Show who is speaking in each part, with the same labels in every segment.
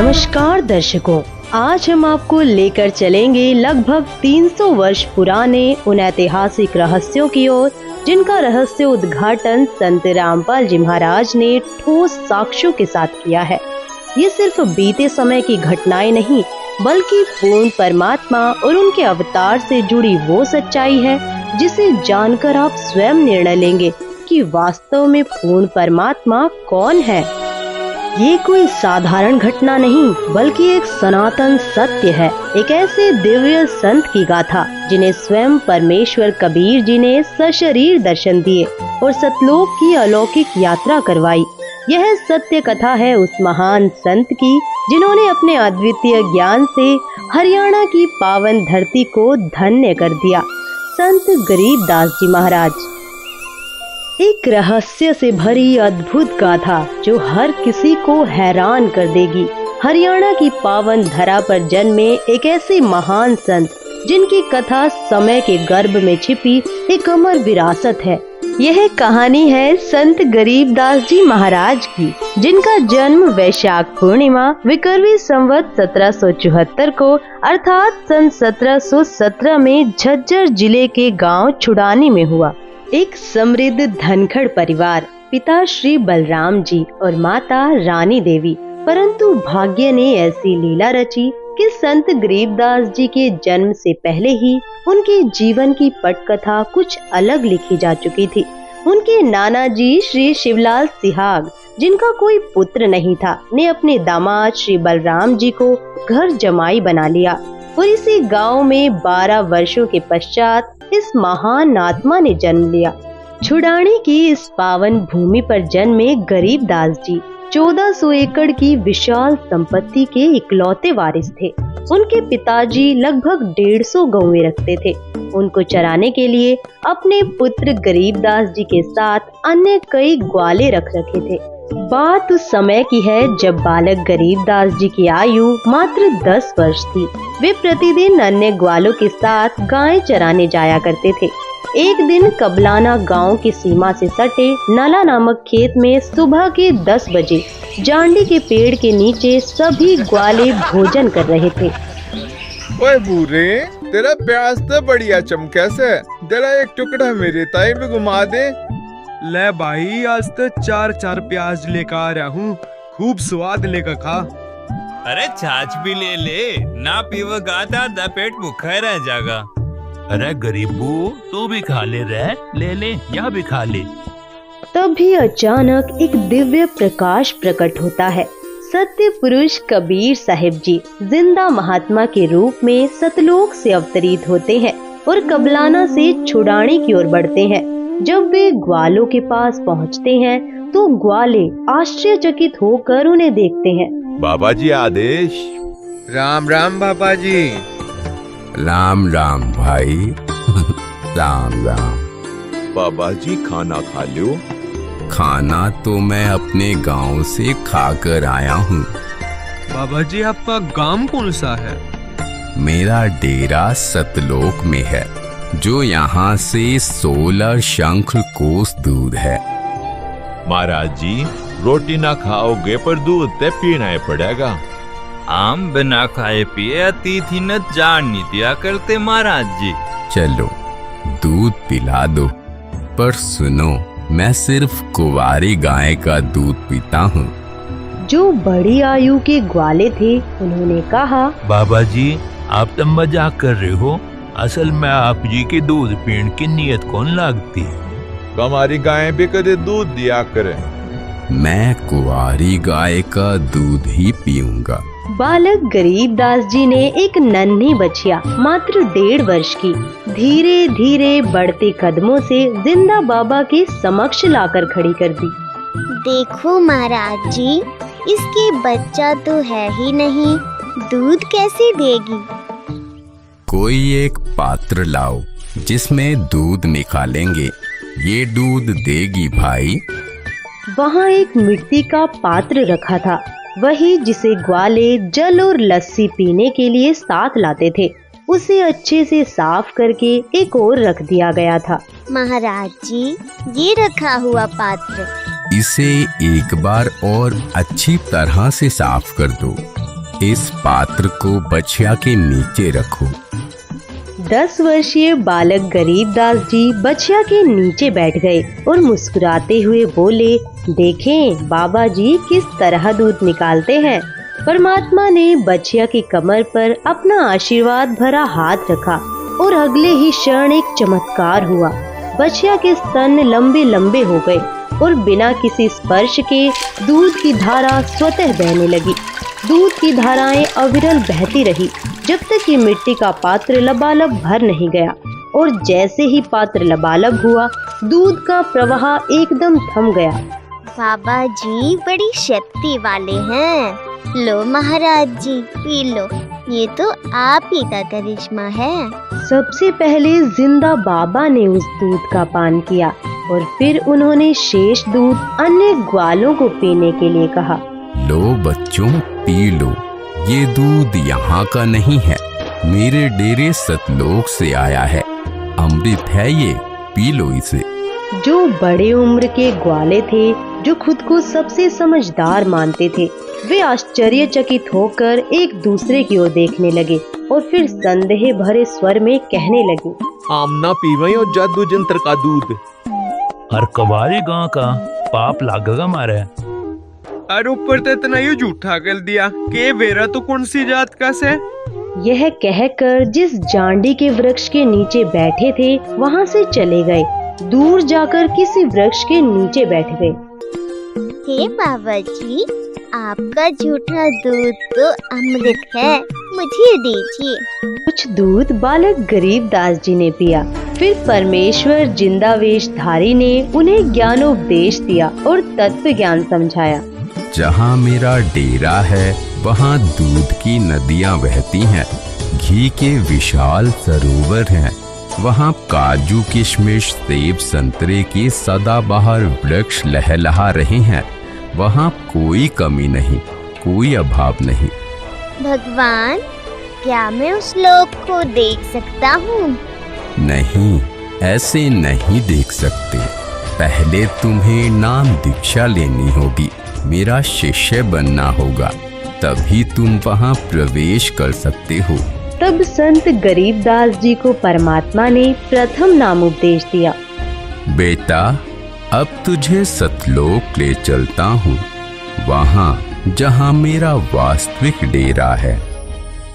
Speaker 1: नमस्कार दर्शकों, आज हम आपको लेकर चलेंगे लगभग 300 वर्ष पुराने उन ऐतिहासिक रहस्यों की ओर जिनका रहस्य उद्घाटन संत रामपाल जी महाराज ने ठोस साक्ष्यों के साथ किया है। ये सिर्फ बीते समय की घटनाएं नहीं, बल्कि पूर्ण परमात्मा और उनके अवतार से जुड़ी वो सच्चाई है जिसे जानकर आप स्वयं निर्णय लेंगे कि वास्तव में पूर्ण परमात्मा कौन है। ये कोई साधारण घटना नहीं, बल्कि एक सनातन सत्य है, एक ऐसे दिव्य संत की गाथा जिन्हें स्वयं परमेश्वर कबीर जी ने सशरीर दर्शन दिए और सतलोक की अलौकिक यात्रा करवाई। यह सत्य कथा है उस महान संत की जिन्होंने अपने अद्वितीय ज्ञान से हरियाणा की पावन धरती को धन्य कर दिया, संत गरीबदास जी महाराज। एक रहस्य से भरी अद्भुत गाथा जो हर किसी को हैरान कर देगी। हरियाणा की पावन धरा पर जन्मे एक ऐसे महान संत जिनकी कथा समय के गर्भ में छिपी एक अमर विरासत है। यह कहानी है संत गरीबदास जी महाराज की, जिनका जन्म वैशाख पूर्णिमा विक्रमी संवत 1774 को अर्थात सन 1717 में झज्जर जिले के गांव छुड़ानी में हुआ। एक समृद्ध धनखड़ परिवार, पिता श्री बलराम जी और माता रानी देवी। परंतु भाग्य ने ऐसी लीला रची कि संत गरीबदास जी के जन्म से पहले ही उनके जीवन की पटकथा कुछ अलग लिखी जा चुकी थी। उनके नाना जी श्री शिवलाल सिहाग, जिनका कोई पुत्र नहीं था, ने अपने दामाद श्री बलराम जी को घर जमाई बना लिया और इसी गांव में 12 वर्षों के पश्चात इस महान आत्मा ने जन्म लिया। छुड़ानी की इस पावन भूमि पर जन्मे गरीबदास जी 1400 एकड़ की विशाल संपत्ति के इकलौते वारिस थे। उनके पिताजी लगभग 150 गौएं रखते थे। उनको चराने के लिए अपने पुत्र गरीबदास जी के साथ अन्य कई ग्वाले रख रखे थे। बात उस समय की है जब बालक गरीबदास जी की आयु मात्र 10 वर्ष थी। वे प्रतिदिन अन्य ग्वालों के साथ गायें चराने जाया करते थे। एक दिन कबलाना गांव की सीमा से सटे नाला नामक खेत में सुबह के 10 बजे जांडी के पेड़ के नीचे सभी ग्वाले भोजन कर रहे थे।
Speaker 2: ओए बूरे, तेरा प्याज तो बढ़िया चमके से, जरा एक टुकड़ा मेरे ताई में घुमा दे।
Speaker 3: ले भाई, आज तो 4 प्याज लेकर आ रहा हूँ, खूब स्वाद लेकर खा।
Speaker 4: अरे छाछ भी ले ले, ना पीवगा तो पेट भूखा रह जाएगा।
Speaker 5: अरे गरीबू, तू भी खा ले रे, ले ले, यहाँ भी खा ले।
Speaker 1: तभी अचानक एक दिव्य प्रकाश प्रकट होता है। सत्य पुरुष कबीर साहिब जी जिंदा महात्मा के रूप में सतलोक से अवतरित होते हैं और कबलाना से छुड़ानी की ओर बढ़ते हैं। जब वे ग्वालों के पास पहुंचते हैं तो ग्वाले आश्चर्यचकित होकर उन्हें देखते हैं।
Speaker 2: बाबा जी आदेश।
Speaker 6: राम राम बाबा जी।
Speaker 7: राम राम भाई। राम राम।
Speaker 2: बाबा जी खाना खा लो।
Speaker 7: खाना तो मैं अपने गांव से खाकर आया हूँ।
Speaker 3: बाबा जी, आपका गांव कौन सा है?
Speaker 7: मेरा डेरा सतलोक में है, जो यहाँ से 16 शंख कोस दूर है।
Speaker 2: महाराज जी, रोटी ना खाओगे पर दूध ते पीना ही पड़ेगा।
Speaker 4: आम बिना खाए पिए अतिथि न जान नहीं दिया करते महाराज जी।
Speaker 7: चलो दूध पिला दो, पर सुनो, मैं सिर्फ कुंवारी गाय का दूध पीता हूँ।
Speaker 1: जो बड़ी आयु के ग्वाले थे उन्होंने कहा,
Speaker 5: बाबा जी, आप तो मजाक कर रहे हो। असल में आप जी के दूध पीने की नीयत कौन लागती है?
Speaker 2: हमारी गाय भी कदे दूध दिया करे।
Speaker 7: मैं कुंवारी गाय का दूध ही पीऊंगा।
Speaker 1: बालक गरीबदास जी ने एक नन्ही बछिया मात्र 1.5 वर्ष की धीरे धीरे बढ़ते कदमों से जिंदा बाबा के समक्ष लाकर खड़ी कर दी।
Speaker 8: देखो महाराज जी, इसकी बच्चा तो है ही नहीं, दूध कैसे देगी?
Speaker 7: कोई एक पात्र लाओ जिसमें दूध निकालेंगे, ये दूध देगी भाई।
Speaker 1: वहाँ एक मिट्टी का पात्र रखा था, वही जिसे ग्वाले जल और लस्सी पीने के लिए साथ लाते थे। उसे अच्छे से साफ करके एक और रख दिया गया था।
Speaker 8: महाराज जी, ये रखा हुआ पात्र,
Speaker 7: इसे एक बार और अच्छी तरह से साफ कर दो। इस पात्र को बछिया के नीचे रखो।
Speaker 1: 10 वर्षीय बालक गरीबदास जी बछिया के नीचे बैठ गए और मुस्कुराते हुए बोले, देखें बाबा जी किस तरह दूध निकालते हैं। परमात्मा ने बछिया की कमर पर अपना आशीर्वाद भरा हाथ रखा और अगले ही क्षण एक चमत्कार हुआ। बछिया के स्तन लंबे लंबे हो गए और बिना किसी स्पर्श के दूध की धारा स्वतः बहने लगी। दूध की धाराएं अविरल बहती रही जब तक कि मिट्टी का पात्र लबालब भर नहीं गया, और जैसे ही पात्र लबालब हुआ दूध का प्रवाह एकदम थम गया।
Speaker 8: बाबा जी बड़ी शक्ति वाले हैं। लो महाराज जी पी लो, ये तो आप ही का करिश्मा है।
Speaker 1: सबसे पहले जिंदा बाबा ने उस दूध का पान किया और फिर उन्होंने शेष दूध अन्य ग्वालों को पीने के लिए कहा।
Speaker 7: लो बच्चों पी लो, ये दूध यहाँ का नहीं है, मेरे डेरे सतलोक से आया है। अमृत है ये, पी लो इसे।
Speaker 1: जो बड़े उम्र के ग्वाले थे, जो खुद को सबसे समझदार मानते थे, वे आश्चर्यचकित होकर एक दूसरे की ओर देखने लगे और फिर संदेह भरे स्वर में कहने लगे,
Speaker 6: आमना पीवे और जादू जंत्र का दूध।
Speaker 5: हर कबारे गांव का पाप लागेगा मारे।
Speaker 3: और ऊपर तो इतना ही झूठा कर दिया कि वेरा तो कौन सी जात का से।
Speaker 1: यह कहकर जिस जांडी के वृक्ष के नीचे बैठे थे वहाँ से चले गए। दूर जाकर किसी वृक्ष के नीचे बैठ गए।
Speaker 8: हे बाबा जी, आपका झूठा दूध तो अमृत है, मुझे दीजिए।
Speaker 1: कुछ दूध बालक गरीबदास जी ने पिया। फिर परमेश्वर जिंदावेशधारी ने उन्हें ज्ञानोपदेश दिया और तत्व ज्ञान समझाया।
Speaker 7: जहाँ मेरा डेरा है वहाँ दूध की नदियाँ बहती हैं, घी के विशाल सरोवर हैं, वहाँ काजू किशमिश सेब संतरे के सदाबहार वृक्ष लहलहा रहे हैं, वहाँ कोई कमी नहीं, कोई अभाव नहीं।
Speaker 8: भगवान, क्या मैं उस लोक को देख सकता हूँ?
Speaker 7: नहीं, ऐसे नहीं देख सकते। पहले तुम्हें नाम दीक्षा लेनी होगी, मेरा शिष्य बनना होगा, तभी तुम वहाँ प्रवेश कर सकते हो।
Speaker 1: तब संत गरीबदास जी को परमात्मा ने प्रथम नाम उपदेश दिया।
Speaker 7: बेटा, अब तुझे सतलोक ले चलता हूँ, वहाँ जहाँ मेरा वास्तविक डेरा है।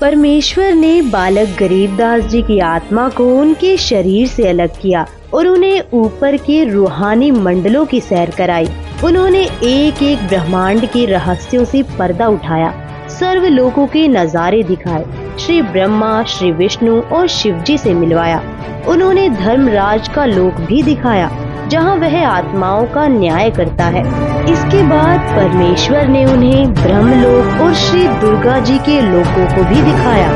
Speaker 1: परमेश्वर ने बालक गरीबदास जी की आत्मा को उनके शरीर से अलग किया और उन्हें ऊपर के रूहानी मंडलों की सैर कराई। उन्होंने एक एक ब्रह्मांड के रहस्यों से पर्दा उठाया, सर्व लोकों के नजारे दिखाए, श्री ब्रह्मा, श्री विष्णु और शिव जी से मिलवाया। उन्होंने धर्मराज का लोक भी दिखाया, जहाँ वह आत्माओं का न्याय करता है। इसके बाद परमेश्वर ने उन्हें ब्रह्मलोक और श्री दुर्गा जी के लोकों को भी दिखाया।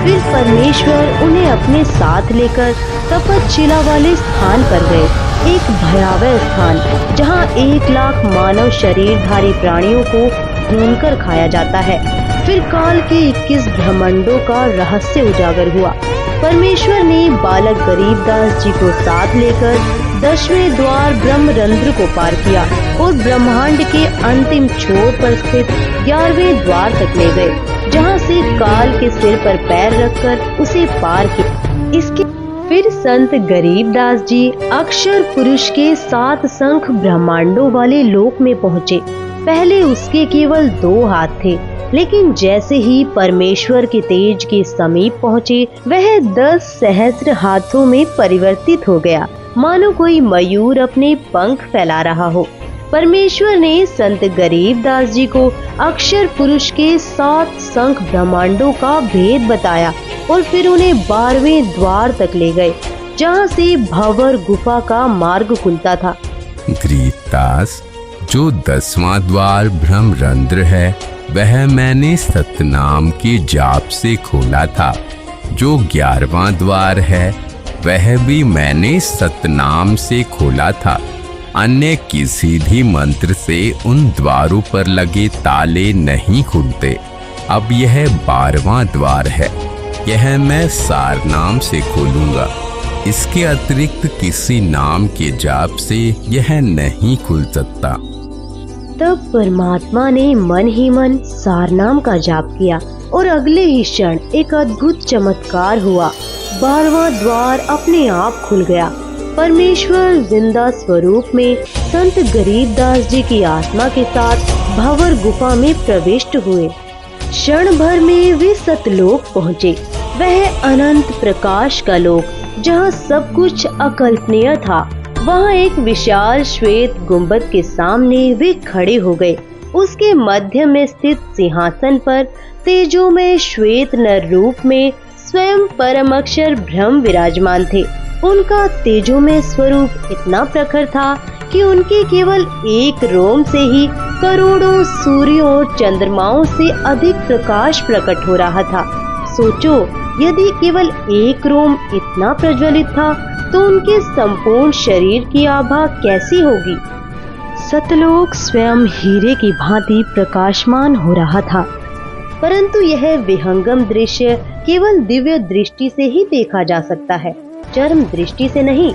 Speaker 1: फिर परमेश्वर उन्हें अपने साथ लेकर तपतशिला वाले स्थान पर गए, एक भयावह स्थान जहाँ 1 लाख मानव शरीरधारी प्राणियों को भूनकर खाया जाता है। फिर काल के 21 ब्रह्मांडों का रहस्य उजागर हुआ। परमेश्वर ने बालक गरीबदास जी को साथ लेकर 10वें द्वार ब्रह्मरंध्र को पार किया और ब्रह्मांड के अंतिम छोर पर स्थित 11वें द्वार तक ले गए, जहाँ से काल के सिर पर पैर रखकर उसे पार किया। इसके फिर संत गरीबदास जी अक्षर पुरुष के 7 शंख ब्रह्मांडों वाले लोक में पहुँचे। पहले उसके केवल 2 हाथ थे, लेकिन जैसे ही परमेश्वर के तेज के समीप पहुँचे, वह 10 सहस्त्र हाथों में परिवर्तित हो गया, मानो कोई मयूर अपने पंख फैला रहा हो। परमेश्वर ने संत गरीबदास जी को अक्षर पुरुष के 7 शंख ब्रह्मांडों का भेद बताया और फिर उन्हें 12वें द्वार तक ले गए, जहाँ से भंवर गुफा का मार्ग खुलता था।
Speaker 7: गरीबदास, जो 10वां द्वार ब्रह्मरंध्र है, वह मैंने सतनाम के जाप से खोला था। जो 11वां द्वार है, वह भी मैंने सतनाम से खोला था। अन्य किसी भी मंत्र से उन द्वारों पर लगे ताले नहीं खुलते। अब यह 12वां द्वार है, यह मैं सार नाम से खोलूंगा। इसके अतिरिक्त किसी नाम के जाप से यह नहीं खुल सकता।
Speaker 1: तब परमात्मा ने मन ही मन सारनाम का जाप किया और अगले ही क्षण एक अद्भुत चमत्कार हुआ। 12वां द्वार अपने आप खुल गया। परमेश्वर जिंदा स्वरूप में संत गरीबदास जी की आत्मा के साथ भंवर गुफा में प्रविष्ट हुए। क्षण भर में वे सतलोक पहुँचे। वह अनंत प्रकाश का लोक जहाँ सब कुछ अकल्पनीय था। वहाँ एक विशाल श्वेत गुंबद के सामने वे खड़े हो गए। उसके मध्य में स्थित सिंहासन पर तेजोमय श्वेत नर रूप में स्वयं परम अक्षर ब्रह्म विराजमान थे। उनका तेजोमय स्वरूप इतना प्रखर था कि उनके केवल एक रोम से ही करोड़ों सूर्यों और चंद्रमाओं से अधिक प्रकाश प्रकट हो रहा था। सोचो, यदि केवल एक रोम इतना प्रज्वलित था तो उनके संपूर्ण शरीर की आभा कैसी होगी। सतलोक स्वयं हीरे की भांति प्रकाशमान हो रहा था, परंतु यह विहंगम दृश्य केवल दिव्य दृष्टि से ही देखा जा सकता है, चरम दृष्टि से नहीं।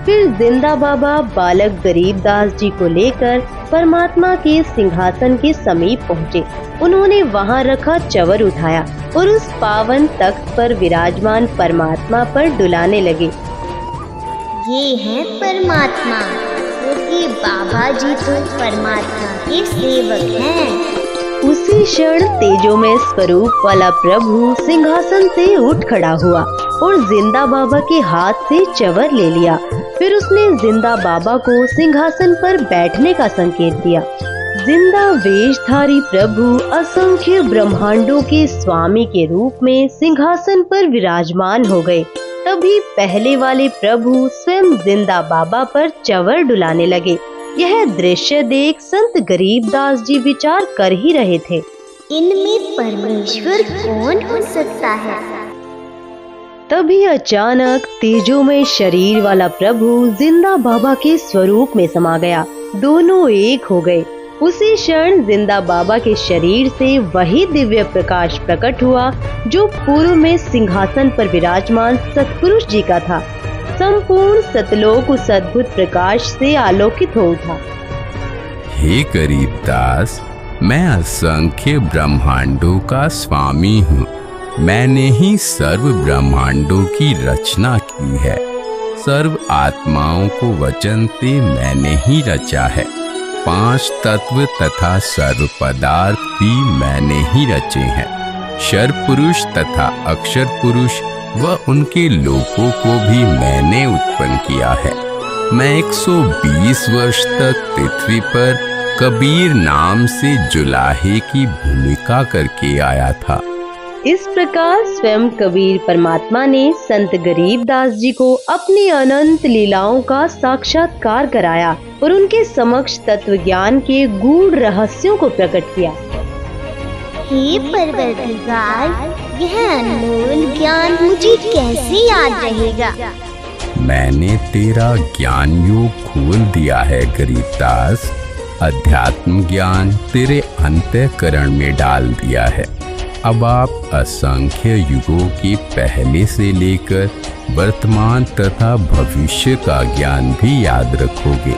Speaker 1: फिर जिंदा बाबा बालक गरीबदास जी को लेकर परमात्मा के सिंहासन के समीप पहुँचे। उन्होंने वहाँ रखा चवर उठाया और उस पावन तख्त पर विराजमान परमात्मा पर डुलाने लगे।
Speaker 8: ये है परमात्मा, क्योंकि बाबा जी तो परमात्मा के सेवक हैं।
Speaker 1: उसी क्षण तेजोमय स्वरूप वाला प्रभु सिंहासन से उठ खड़ा हुआ और जिंदा बाबा के हाथ से चवर ले लिया। फिर उसने जिंदा बाबा को सिंहासन पर बैठने का संकेत दिया। जिंदा वेशधारी प्रभु असंख्य ब्रह्मांडों के स्वामी के रूप में सिंहासन पर विराजमान हो गए। तभी पहले वाले प्रभु स्वयं जिंदा बाबा पर चवर डुलाने लगे। यह दृश्य देख संत गरीबदास जी विचार कर ही रहे थे,
Speaker 8: इनमें परमेश्वर कौन हो सकता है।
Speaker 1: तभी अचानक तेजोमय शरीर वाला प्रभु जिंदा बाबा के स्वरूप में समा गया। दोनों एक हो गए। उसी क्षण जिंदा बाबा के शरीर से वही दिव्य प्रकाश प्रकट हुआ जो पूर्व में सिंहासन पर विराजमान सतपुरुष जी का था। संपूर्ण सतलोक उस अद्भुत प्रकाश से आलोकित हो उठा।
Speaker 7: हे गरीबदास, मैं असंख्य ब्रह्मांडों का स्वामी हूँ। मैंने ही सर्व ब्रह्मांडों की रचना की है। सर्व आत्माओं को वचन से मैंने ही रचा है। 5 तत्व तथा सर्व पदार्थ भी मैंने ही रचे हैं। क्षर पुरुष तथा अक्षर पुरुष व उनके लोकों को भी मैंने उत्पन्न किया है। मैं 120 वर्ष तक पृथ्वी पर कबीर नाम से जुलाहे की भूमिका करके आया था।
Speaker 1: इस प्रकार स्वयं कबीर परमात्मा ने संत गरीबदास जी को अपनी अनंत लीलाओं का साक्षात्कार कराया और उनके समक्ष तत्व ज्ञान के गूढ़ रहस्यों को प्रकट किया।
Speaker 8: हे परवरदिगार, यह अनमोल ज्ञान मुझे कैसे याद रहेगा।
Speaker 7: मैंने तेरा ज्ञान योग खोल दिया है गरीबदास। अध्यात्म ज्ञान तेरे अंतःकरण में डाल दिया है। अब आप असंख्य युगों के पहले से लेकर वर्तमान तथा भविष्य का ज्ञान भी याद रखोगे।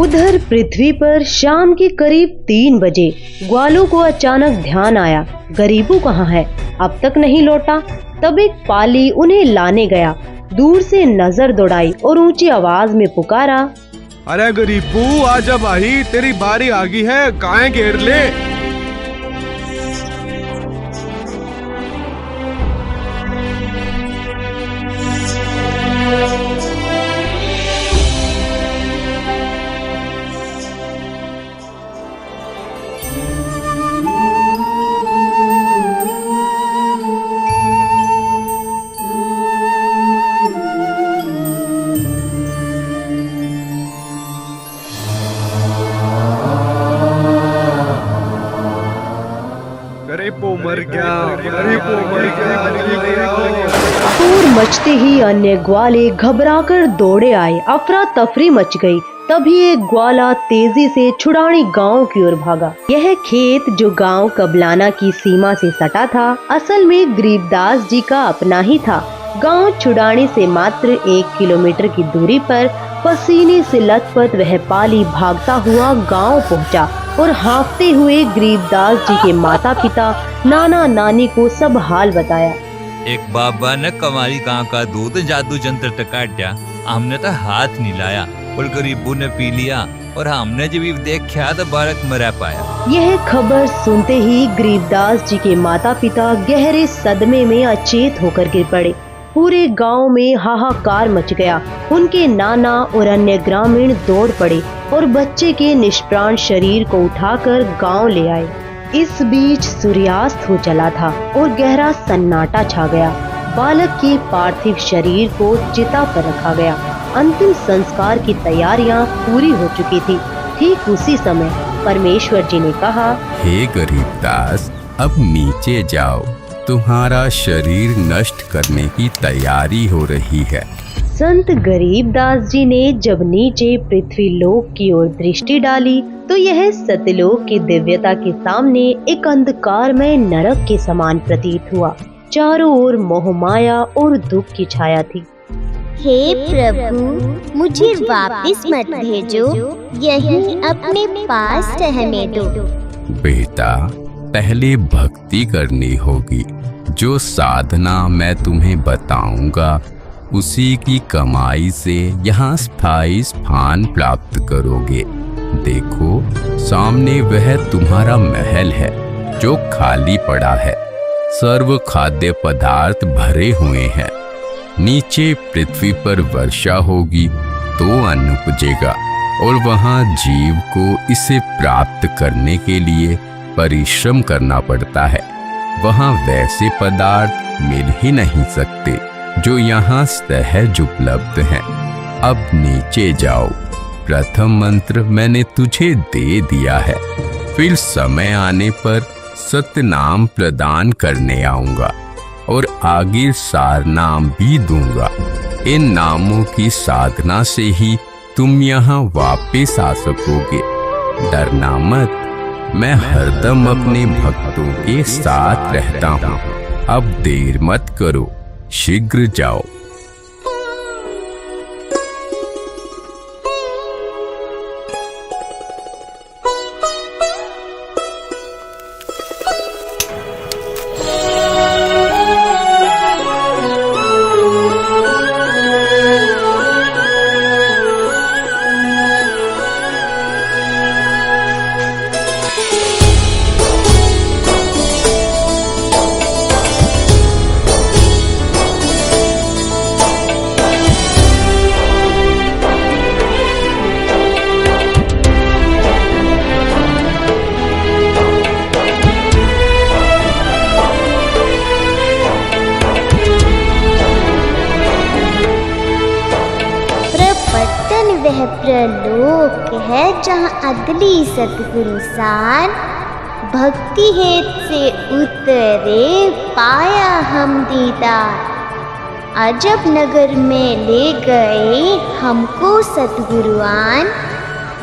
Speaker 1: उधर पृथ्वी पर शाम के करीब 3 बजे ग्वालों को अचानक ध्यान आया, गरीबू कहाँ है, अब तक नहीं लौटा। तब एक पाली उन्हें लाने गया। दूर से नजर दौड़ाई और ऊंची आवाज में पुकारा,
Speaker 3: अरे गरीबू आजा भाई, तेरी बारी आ गई है, गाय घेर ले।
Speaker 1: शोर मचते ही अन्य ग्वाले घबराकर दौड़े आए। अफरा तफरी मच गई। तभी एक ग्वाला तेजी से छुड़ानी गांव की ओर भागा। यह खेत जो गांव कबलाना की सीमा से सटा था, असल में गरीबदास जी का अपना ही था। गांव छुड़ानी से मात्र 1 किलोमीटर की दूरी पर पसीने से लथपथ वह पाली भागता हुआ गांव पहुंचा और हाँफते हुए गरीबदास जी के माता पिता नाना नानी को सब हाल बताया।
Speaker 4: एक बाबा ने कमारी गां का दूध जादू जंत्र टकाट्या, हमने तो हाथ नहीं लाया और गरीबू ने पी लिया और हमने जब देखा तो बालक मरा पाया।
Speaker 1: यह खबर सुनते ही गरीबदास जी के माता पिता गहरे सदमे में अचेत होकर गिर पड़े। पूरे गांव में हाहाकार मच गया। उनके नाना और अन्य ग्रामीण दौड़ पड़े और बच्चे के निष्प्राण शरीर को उठाकर गांव ले आए। इस बीच सूर्यास्त हो चला था और गहरा सन्नाटा छा गया। बालक के पार्थिव शरीर को चिता पर रखा गया। अंतिम संस्कार की तैयारियां पूरी हो चुकी थी। ठीक उसी समय परमेश्वर जी ने कहा,
Speaker 7: हे गरीबदास, अब नीचे जाओ, तुम्हारा शरीर नष्ट करने की तैयारी हो रही है।
Speaker 1: संत गरीबदास जी ने जब नीचे पृथ्वी लोक की ओर दृष्टि डाली तो यह सतलोक की दिव्यता के सामने एक अंधकारमय नरक के समान प्रतीत हुआ। चारों ओर मोहमाया और दुख की छाया थी।
Speaker 8: हे प्रभु, मुझे वापस मत भेजो, यहीं अपने पास रहने दो।
Speaker 7: बेटा, पहले भक्ति करनी होगी। जो साधना मैं तुम्हें बताऊंगा उसी की कमाई से यहाँ स्थायी स्थान प्राप्त करोगे। देखो, सामने वह तुम्हारा महल है जो खाली पड़ा है। सर्व खाद्य पदार्थ भरे हुए हैं। नीचे पृथ्वी पर वर्षा होगी तो अन्न उपजेगा और वहाँ जीव को इसे प्राप्त करने के लिए परिश्रम करना पड़ता है। वहाँ वैसे पदार्थ मिल ही नहीं सकते जो यहाँ सहज उपलब्ध हैं। अब नीचे जाओ। प्रथम मंत्र मैंने तुझे दे दिया है, फिर समय आने पर सतनाम प्रदान करने आऊंगा और आगे सार नाम भी दूंगा। इन नामों की साधना से ही तुम यहाँ वापस आ सकोगे। डरना मत, मैं हरदम अपने भक्तों के साथ रहता हूँ। अब देर मत करो, शीघ्र जाओ।
Speaker 8: वह प्रलोक है जहाँ अदली सतगुरु सार भक्ति हेत से उतरे पाया हम दीदार। अजब नगर में ले गए हमको सतगुरुआन,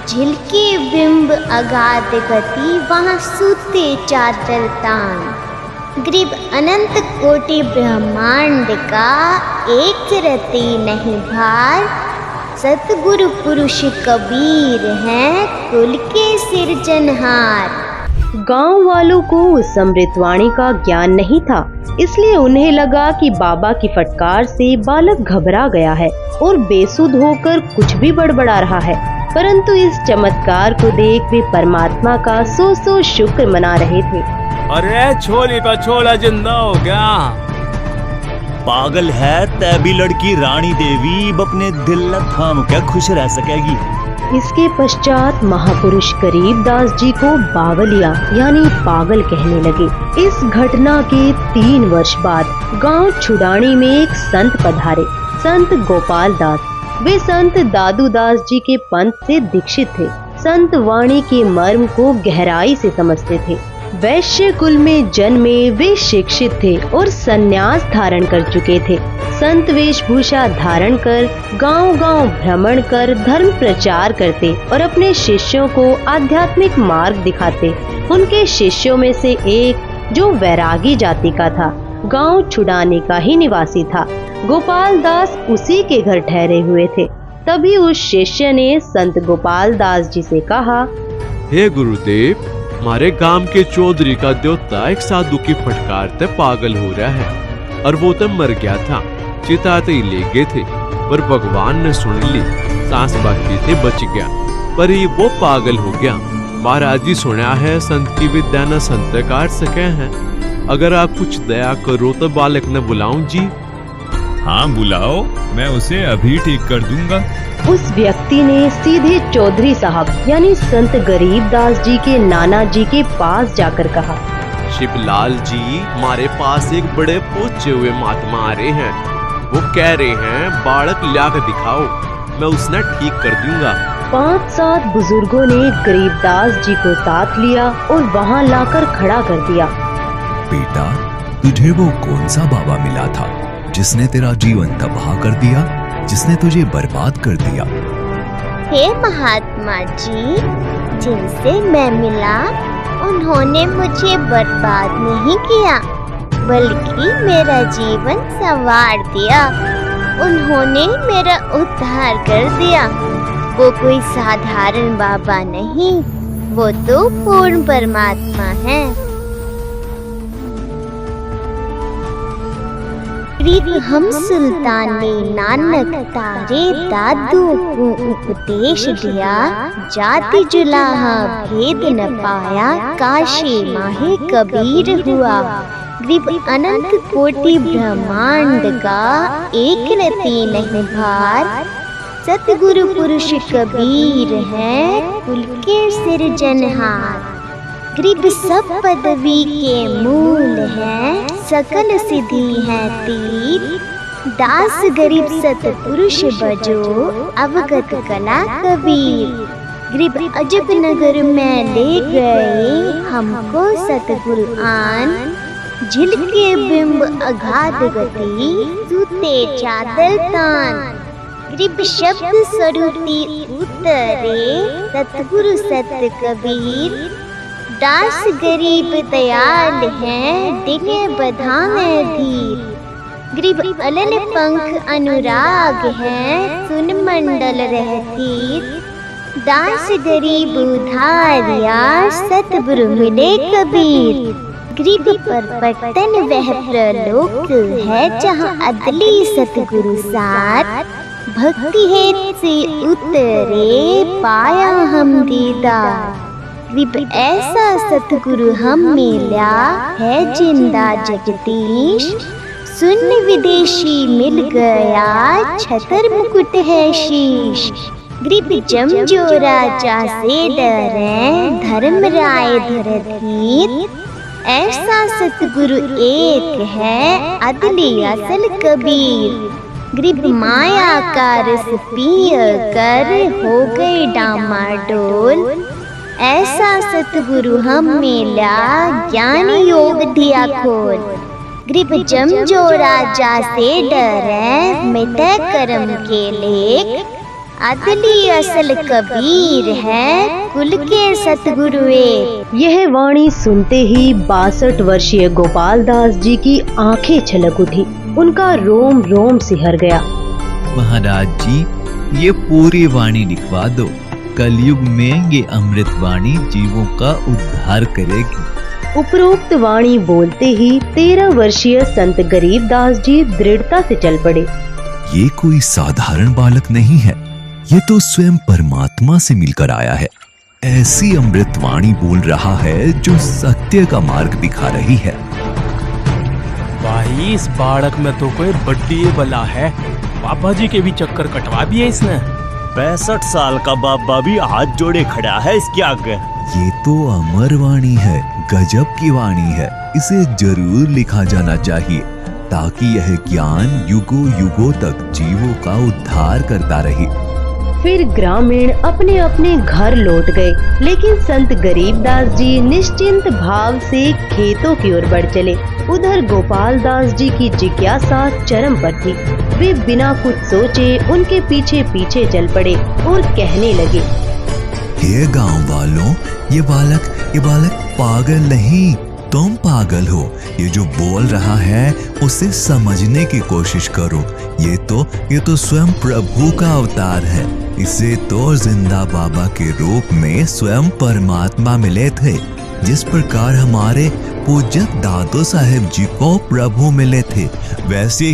Speaker 8: झिलके बिंब अगाध गति वहाँ सूते चादर तान। ग्रीब अनंत कोटि ब्रह्मांड का एक रति नहीं भार। सतगुरु पुरुष कबीर हैं कुल के सिरजनहार।
Speaker 1: गांव वालों को उस अमृतवाणी का ज्ञान नहीं था, इसलिए उन्हें लगा कि बाबा की फटकार से बालक घबरा गया है और बेसुध होकर कुछ भी बड़बड़ा रहा है। परंतु इस चमत्कार को देख वे परमात्मा का सौ शुक्र मना रहे थे।
Speaker 9: अरे छोली पर छोला जिंदा हो गया। पागल है तभी लड़की रानी देवी अपने दिल थाम के खुश रह सकेगी।
Speaker 1: इसके पश्चात महापुरुष गरीबदास जी को बावलिया यानी पागल कहने लगे। इस घटना के 3 वर्ष बाद गांव छुडानी में एक संत पधारे, संत गोपाल दास। वे संत दादू दास जी के पंथ से दीक्षित थे। संत वाणी के मर्म को गहराई से समझते थे। वैश्य कुल में जन्मे वे शिक्षित थे और संन्यास धारण कर चुके थे। संत वेशभूषा धारण कर गांव-गांव भ्रमण कर धर्म प्रचार करते और अपने शिष्यों को आध्यात्मिक मार्ग दिखाते। उनके शिष्यों में से एक जो वैरागी जाति का था, गांव छुडाने का ही निवासी था। गोपाल दास उसी के घर ठहरे हुए थे। तभी उस शिष्य ने संत गोपाल दास जी से कहा,
Speaker 6: हे गुरुदेव, हमारे गांव के चौधरी का देवता एक साधु की फटकार से पागल हो रहा है और वो तो मर गया था। चिताते ही ले गए थे पर भगवान ने सुन ली, सांस बाकी थे बच गया, पर ये वो पागल हो गया। महाराज जी सुना है संत की विद्या न संत काट सके हैं। अगर आप कुछ दया करो तो बालक ने बुलाऊं जी।
Speaker 4: हाँ बुलाओ, मैं उसे अभी ठीक कर दूंगा।
Speaker 1: उस व्यक्ति ने सीधे चौधरी साहब यानी संत गरीबदास जी के नाना जी के पास जाकर कहा,
Speaker 6: शिवलाल जी, हमारे पास एक बड़े पूछे हुए महात्मा आ रहे हैं। वो कह रहे हैं बालक लाकर दिखाओ, मैं उसने ठीक कर दूंगा।
Speaker 1: 5-7 बुजुर्गों ने गरीबदास जी को साथ लिया और वहाँ लाकर खड़ा कर दिया।
Speaker 10: बेटा, तुझे वो कौन सा बाबा मिला था जिसने तेरा जीवन तबाह कर दिया, जिसने तुझे बर्बाद कर दिया?
Speaker 8: हे महात्मा जी, जिनसे मैं मिला उन्होंने मुझे बर्बाद नहीं किया बल्कि मेरा जीवन संवार दिया। उन्होंने मेरा उद्धार कर दिया। वो कोई साधारण बाबा नहीं, वो तो पूर्ण परमात्मा है। हम सुल्तान ने नानक तारे दादू को उपदेश दिया, जाति जुलाहा भेद न पाया, काशी माहे कबीर हुआ। ग्रीब अनंत कोटि ब्रह्मांड का एक रति नहीं भार, सतगुरु पुरुष कबीर है कुल के सिरजनहार। ग्रीब सब पदवी के मूल है, सकल सिद्धि है तीर। दास गरीब सतपुरुष बजो, अवगत कला कबीर। ग्रीब अजब नगर में ले गए हमको सतगुरु आन, झिलके बिंब अगाध गति, सूते चादर तान। ग्रीब शब्द स्वरूपी उतरे, सतगुरु सत कबीर। दास गरीब दयाल है, दिखे बधाए धीर। ग्रीब अलल पंख अनुराग है, सुन मंडल रहतीर। दास गरीब उधारिया, सतगुरु मिले कबीर। ग्रीब पर पटन वह प्रलोक है, जहाँ अदली सतगुरु साथ। भक्ति हेत से उतरे, पाया हम दीदार। ग्रीब ऐसा सतगुरु हम मिला है, जिंदा जगदीश। सुन विदेशी मिल गया, छतर मुकुट है शीश। ग्रीब जमजो राजा से डरे, धर्म राय धरधीर। ऐसा सतगुरु एक है, अदली असल कबीर। ग्रीब माया का रस पिय कर, हो गए डामाडोल। ऐसा सतगुरु हम मिला, ज्ञान योग दिया खोल। ग्रीब जमजो राजा से डरे, मिटे कर्म के लेख। अदली असल कबीर है, कुल के सतगुरु एक।
Speaker 1: यह वाणी सुनते ही 62 वर्षीय गोपाल दास जी की आंखें छलक उठी, उनका रोम रोम सिहर गया।
Speaker 10: महाराज जी, ये पूरी वाणी लिखवा दो। कलयुग में ये अमृत वाणी जीवों का उद्धार करेगी।
Speaker 1: उपरोक्त वाणी बोलते ही 13 वर्षीय संत गरीबदास जी दृढ़ता से चल पड़े।
Speaker 10: ये कोई साधारण बालक नहीं है, ये तो स्वयं परमात्मा से मिलकर आया है। ऐसी अमृत वाणी बोल रहा है जो सत्य का मार्ग दिखा रही है।
Speaker 3: भाई, इस बालक में तो कोई बड्डी बला है। पापा जी के भी चक्कर कटवा दिए इसने।
Speaker 9: 65 साल का बाबा भी हाथ जोड़े खड़ा है इसके आगे।
Speaker 10: ये तो अमर वाणी है, गजब की वाणी है। इसे जरूर लिखा जाना चाहिए ताकि यह ज्ञान युगों युगों तक जीवों का उद्धार करता रहे।
Speaker 1: फिर ग्रामीण अपने अपने घर लौट गए, लेकिन संत गरीबदास जी निश्चिंत भाव से खेतों की ओर बढ़ चले। उधर गोपाल दास जी की जिज्ञासा चरम पर थी। वे बिना कुछ सोचे उनके पीछे पीछे चल पड़े और कहने लगे,
Speaker 10: हे गांव वालों, ये बालक पागल नहीं, तुम पागल हो। ये जो बोल रहा है उसे समझने की कोशिश करो। ये तो स्वयं प्रभु का अवतार है। इसे तो जिंदा बाबा के रूप में स्वयं परमात्मा मिले थे, जिस प्रकार हमारे पूज्य दादू साहेब जी को प्रभु मिले थे, वैसे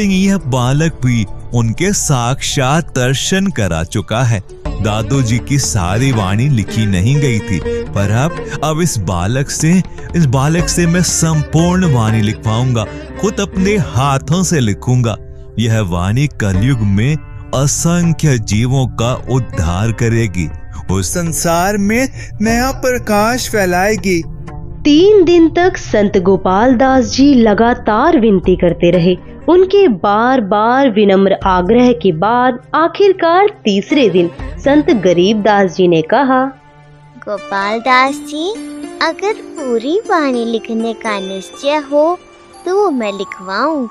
Speaker 10: ही यह बालक भी उनके साक्षात दर्शन करा चुका है। दादू जी की सारी वाणी लिखी नहीं गई थी, पर अब इस बालक से मैं संपूर्ण वाणी लिखवाऊंगा, खुद अपने हाथों से लिखूंगा। यह वाणी कलयुग में असंख्य जीवों का उद्धार करेगी, उस
Speaker 11: संसार में नया प्रकाश फैलाएगी।
Speaker 1: 3 दिन तक संत गोपाल दास जी लगातार विनती करते रहे। उनके बार बार विनम्र आग्रह के बाद आखिरकार तीसरे दिन संत गरीब दास जी ने कहा,
Speaker 8: गोपाल दास जी, अगर पूरी वाणी लिखने का निश्चय हो तो मैं लिखवाऊं,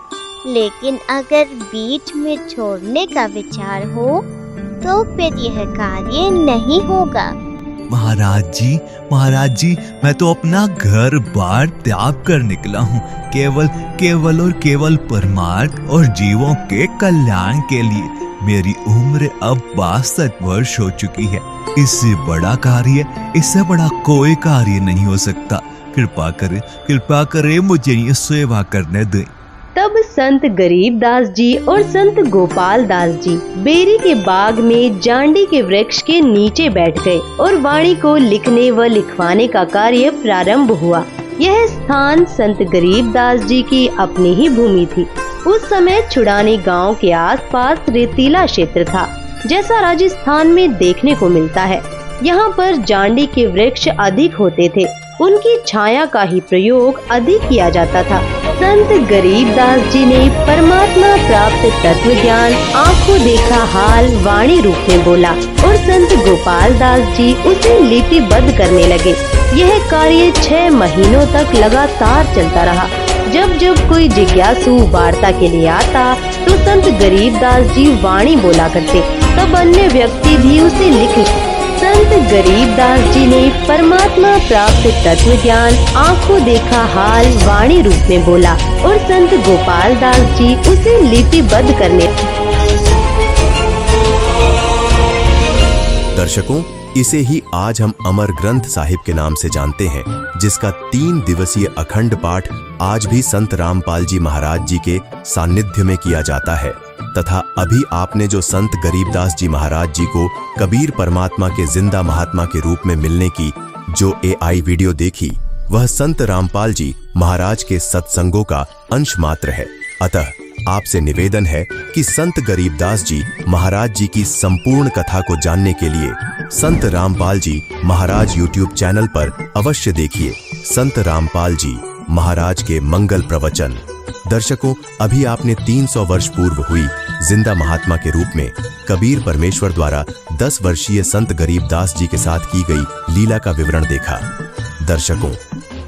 Speaker 8: लेकिन अगर बीच में छोड़ने का विचार हो तो फिर यह कार्य नहीं होगा।
Speaker 10: महाराज जी, मैं तो अपना घर बार त्याग कर निकला हूँ, केवल परमार्थ और जीवों के कल्याण के लिए। मेरी उम्र अब 62 वर्ष हो चुकी है। इससे बड़ा कोई कार्य नहीं हो सकता। कृपा करे मुझे ये सेवा करने दे।
Speaker 1: तब संत गरीब दास जी और संत गोपाल दास जी बेरी के बाग में जांडी के वृक्ष के नीचे बैठ गए और वाणी को लिखने व लिखवाने का कार्य प्रारंभ हुआ। यह स्थान संत गरीब दास जी की अपनी ही भूमि थी। उस समय छुड़ानी गांव के आसपास रेतीला क्षेत्र था, जैसा राजस्थान में देखने को मिलता है। यहाँ पर जांडी के वृक्ष अधिक होते थे, उनकी छाया का ही प्रयोग अधिक किया जाता था। संत गरीब दास जी ने परमात्मा प्राप्त तत्व ज्ञान आंखों देखा हाल वाणी रूप में बोला और संत गोपाल दास जी उसे लिपिबद्ध करने लगे। यह कार्य 6 महीनों तक लगातार चलता रहा। जब कोई जिज्ञासु वार्ता के लिए आता तो संत गरीब दास जी वाणी बोला करते, तब अन्य व्यक्ति भी उसे लिख। संत गरीब दास जी ने परमात्मा प्राप्त तत्व ज्ञान आंखों देखा हाल वाणी रूप में बोला और संत गोपाल दास जी उसे लिपिबद्ध करने।
Speaker 12: दर्शकों, इसे ही आज हम अमर ग्रंथ साहिब के नाम से जानते हैं, जिसका 3 दिवसीय अखंड पाठ आज भी संत रामपाल जी महाराज जी के सानिध्य में किया जाता है। तथा अभी आपने जो संत गरीबदास जी महाराज जी को कबीर परमात्मा के जिंदा महात्मा के रूप में मिलने की जो AI वीडियो देखी, वह संत रामपाल जी महाराज के सत्संगों का अंश मात्र है। अतः आपसे निवेदन है कि संत गरीबदास जी महाराज जी की संपूर्ण कथा को जानने के लिए संत रामपाल जी महाराज YouTube चैनल पर अवश्य देखिए संत रामपाल जी महाराज के मंगल प्रवचन। दर्शकों, अभी आपने 300 वर्ष पूर्व हुई जिंदा महात्मा के रूप में कबीर परमेश्वर द्वारा 10 वर्षीय संत गरीबदास जी के साथ की गई लीला का विवरण देखा। दर्शकों,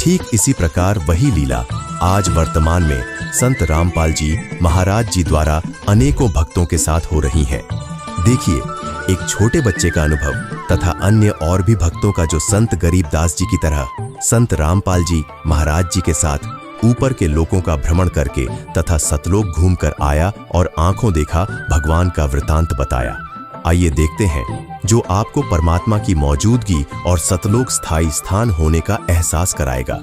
Speaker 12: ठीक इसी प्रकार वही लीला आज वर्तमान में संत रामपाल जी महाराज जी द्वारा अनेकों भक्तों के साथ हो रही है। देखिए, एक छोटे बच्चे का अनुभव तथा अन्य और भी भक्तों का जो संत गरीबदास जी की तरह संत रामपाल जी महाराज जी के साथ ऊपर के लोकों का भ्रमण करके तथा सतलोक घूमकर आया और आंखों देखा भगवान का वृतांत बताया। आइए देखते हैं जो आपको परमात्मा की मौजूदगी और सतलोक स्थायी स्थान होने का एहसास कराएगा।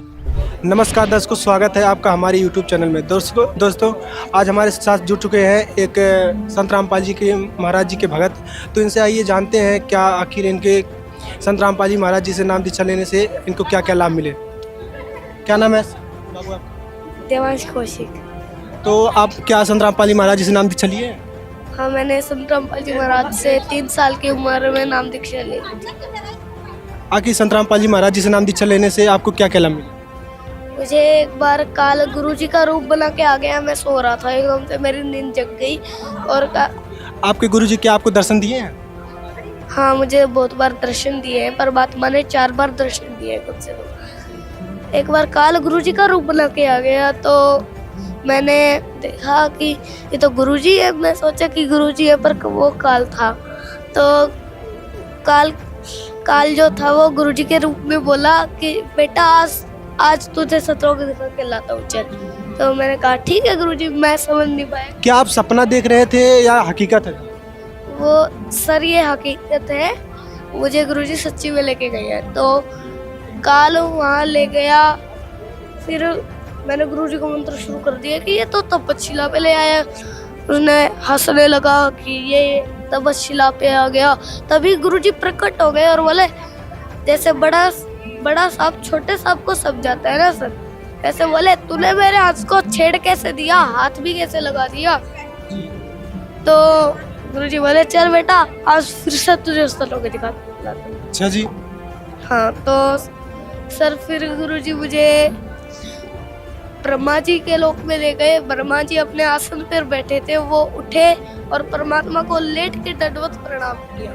Speaker 11: नमस्कार दर्शकों, स्वागत है आपका हमारे YouTube चैनल में। दोस्तों आज हमारे साथ जुड़ चुके हैं एक संत रामपाल जी के महाराज जी के भगत। तो इनसे आइए जानते हैं क्या आखिर इनके संत रामपाल जी महाराज जी से नाम दीक्षा लेने से इनको क्या क्या लाभ मिले। क्या नाम है बाबू आपका?
Speaker 13: देवांश कौशिक।
Speaker 11: तो आप क्या संत रामपाल जी महाराज जी से नाम दीक्षा लिए?
Speaker 13: हाँ, मैंने संत रामपाल जी महाराज से 3 साल की उम्र में नाम दीक्षा ली।
Speaker 11: आखिर संत रामपाल जी महाराज जी से नाम दीक्षा लेने से आपको क्या क्या लाभ मिले?
Speaker 13: मुझे एक बार काल गुरुजी का रूप बना के आ गया। मैं सो रहा था, एकदम से मेरी नींद जग गई और
Speaker 11: आपके गुरुजी क्या आपको दर्शन दिए हैं?
Speaker 13: हाँ, मुझे बहुत बार दर्शन दिए हैं, परमात्मा ने 4 बार दर्शन दिए हैं कम से कम। एक बार काल गुरुजी का रूप बना के आ गया तो मैंने देखा कि ये तो गुरुजी है। मैं सोचा कि गुरुजी है, पर वो काल था। तो काल जो था वो गुरुजी के रूप में बोला कि बेटा आज तुझे सतलोक दिखा के लाता हूँ, चल। तो मैंने कहा ठीक है गुरुजी। मैं समझ नहीं पाया।
Speaker 11: क्या आप सपना देख रहे थे या हकीकत है?
Speaker 13: वो सर ये हकीकत है, मुझे गुरुजी सच्ची में लेके गए हैं। तो काल वहाँ ले गया, फिर मैंने गुरुजी को मंत्र शुरू कर दिया कि ये तो तपस्शिला पे ले आया। उसने हंसने लगा कि ये तपस्शिला पे आ गया। तभी गुरुजी प्रकट हो गए और बोले जैसे बड़ा सांप छोटे सांप को सब जाता है ना सर, ऐसे बोले तूने मेरे हाथ को छेड़ कैसे दिया, हाथ भी कैसे लगा दिया। तो गुरुजी बोले चल बेटा आज फिर से तुझे स्थलों के दिखा।
Speaker 11: अच्छा जी।
Speaker 13: हाँ तो सर फिर गुरुजी मुझे ब्रह्मा जी के लोक में ले गए। ब्रह्मा जी अपने आसन पर बैठे थे, वो उठे और परमात्मा को लेट के दंडवत प्रणाम किया।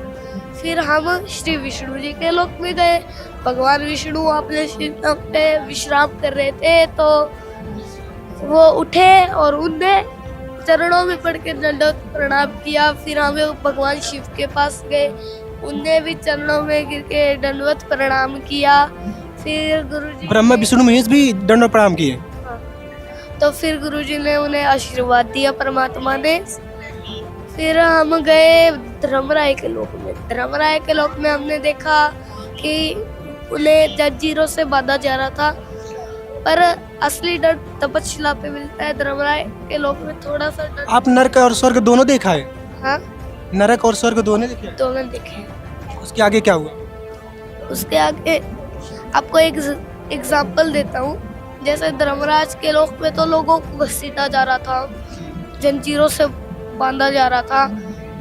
Speaker 13: फिर हम श्री विष्णु जी के लोक में गए। भगवान विष्णु अपने सिंह पे विश्राम कर रहे थे, तो वो उठे और उनने चरणों में पड़ के दंडवत प्रणाम किया। फिर हम भगवान शिव के पास गए, उनने भी चरणों में गिर के दंडवत प्रणाम किया। फिर गुरुजी
Speaker 11: ब्रह्मा विष्णु महेश भी दंडवत प्रणाम किए।
Speaker 13: तो फिर गुरुजी ने उन्हें आशीर्वाद दिया परमात्मा ने। फिर हम गए धर्मराय के लोक में। धर्मराय के लोक में हमने देखा कि उन्हें जंजीरों से बांधा जा रहा था, पर असली डर तपस्शिला पे मिलता है। धर्मराय के लोक में थोड़ा सा डर।
Speaker 11: आप नरक और स्वर्ग दोनों देखा है?
Speaker 13: हाँ,
Speaker 11: नरक और स्वर्ग दोनों देखे?
Speaker 13: दोनों देखे।
Speaker 11: उसके आगे क्या हुआ?
Speaker 13: उसके आगे आपको एक एग्जाम्पल देता हूँ। जैसे धर्मराज के लोक में तो लोगों को घसीटा जा रहा था, जंजीरों से बांधा जा रहा था।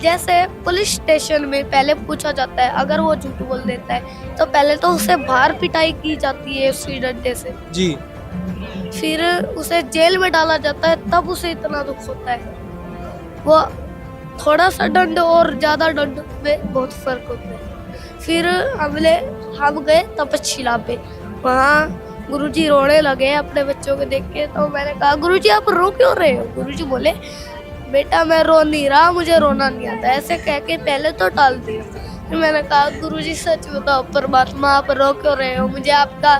Speaker 13: जैसे पुलिस स्टेशन में पहले पूछा जाता है, अगर वो झूठ बोल देता है तो पहले तो उसे बाहर पिटाई की जाती है उसी डंडे से
Speaker 11: जी।
Speaker 13: फिर उसे जेल में डाला जाता है, तब उसे इतना दुख होता है। वो थोड़ा सा दंड और ज्यादा दंड में बहुत फर्क होता है। फिर हम गए तपस्शिला पे। वहाँ गुरुजी रोने लगे अपने बच्चों को देख के। तो मैंने कहा गुरुजी आप रो क्यों रहे हो? गुरुजी बोले बेटा मैं रो नहीं रहा, मुझे रोना नहीं आता। ऐसे कह के पहले तो टाल दिया। फिर मैंने कहा गुरुजी सच बताओ परमात्मा आप रो क्यों रहे हो, मुझे आपका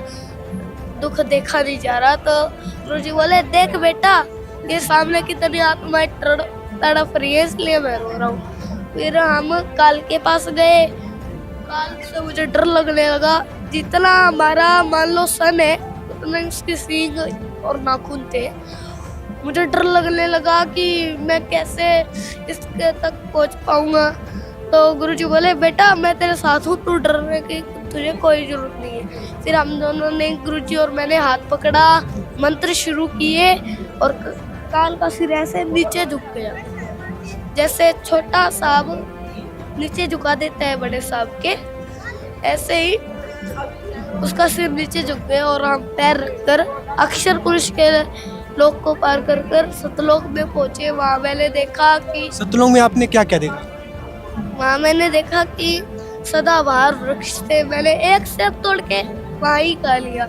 Speaker 13: दुख देखा नहीं जा रहा। तो गुरुजी बोले देख बेटा ये सामने कितनी आत्माएं तड़प रही है, इसलिए मैं रो रहा हूँ। फिर हम काल के पास गए। काल से मुझे डर लगने लगा। जितना हमारा मान लो सन है उतना इसके सींग और नाखून थे। मुझे डर लगने लगा कि मैं कैसे इसके तक पहुंच पाऊंगा। तो गुरुजी बोले बेटा मैं तेरे साथ हूँ, तू डरने की तुझे कोई जरूरत नहीं है। फिर हम दोनों ने गुरुजी और मैंने हाथ पकड़ा, मंत्र शुरू किए और काल का सिर ऐसे नीचे झुक गया। जैसे छोटा सांप नीचे झुका देता है बड़े सांप के, ऐसे ही उसका सिर नीचे झुक गया और हम पैर रखकर अक्षर पुरुष के लोक को पार कर सतलोक में पहुंचे। वहाँ मैंने देखा कि
Speaker 11: सतलोक में आपने क्या क्या देखा?
Speaker 13: वहाँ मैंने देखा कि सदाबहार वृक्ष थे। मैंने एक सेब तोड़ के वहाँ ही खा लिया,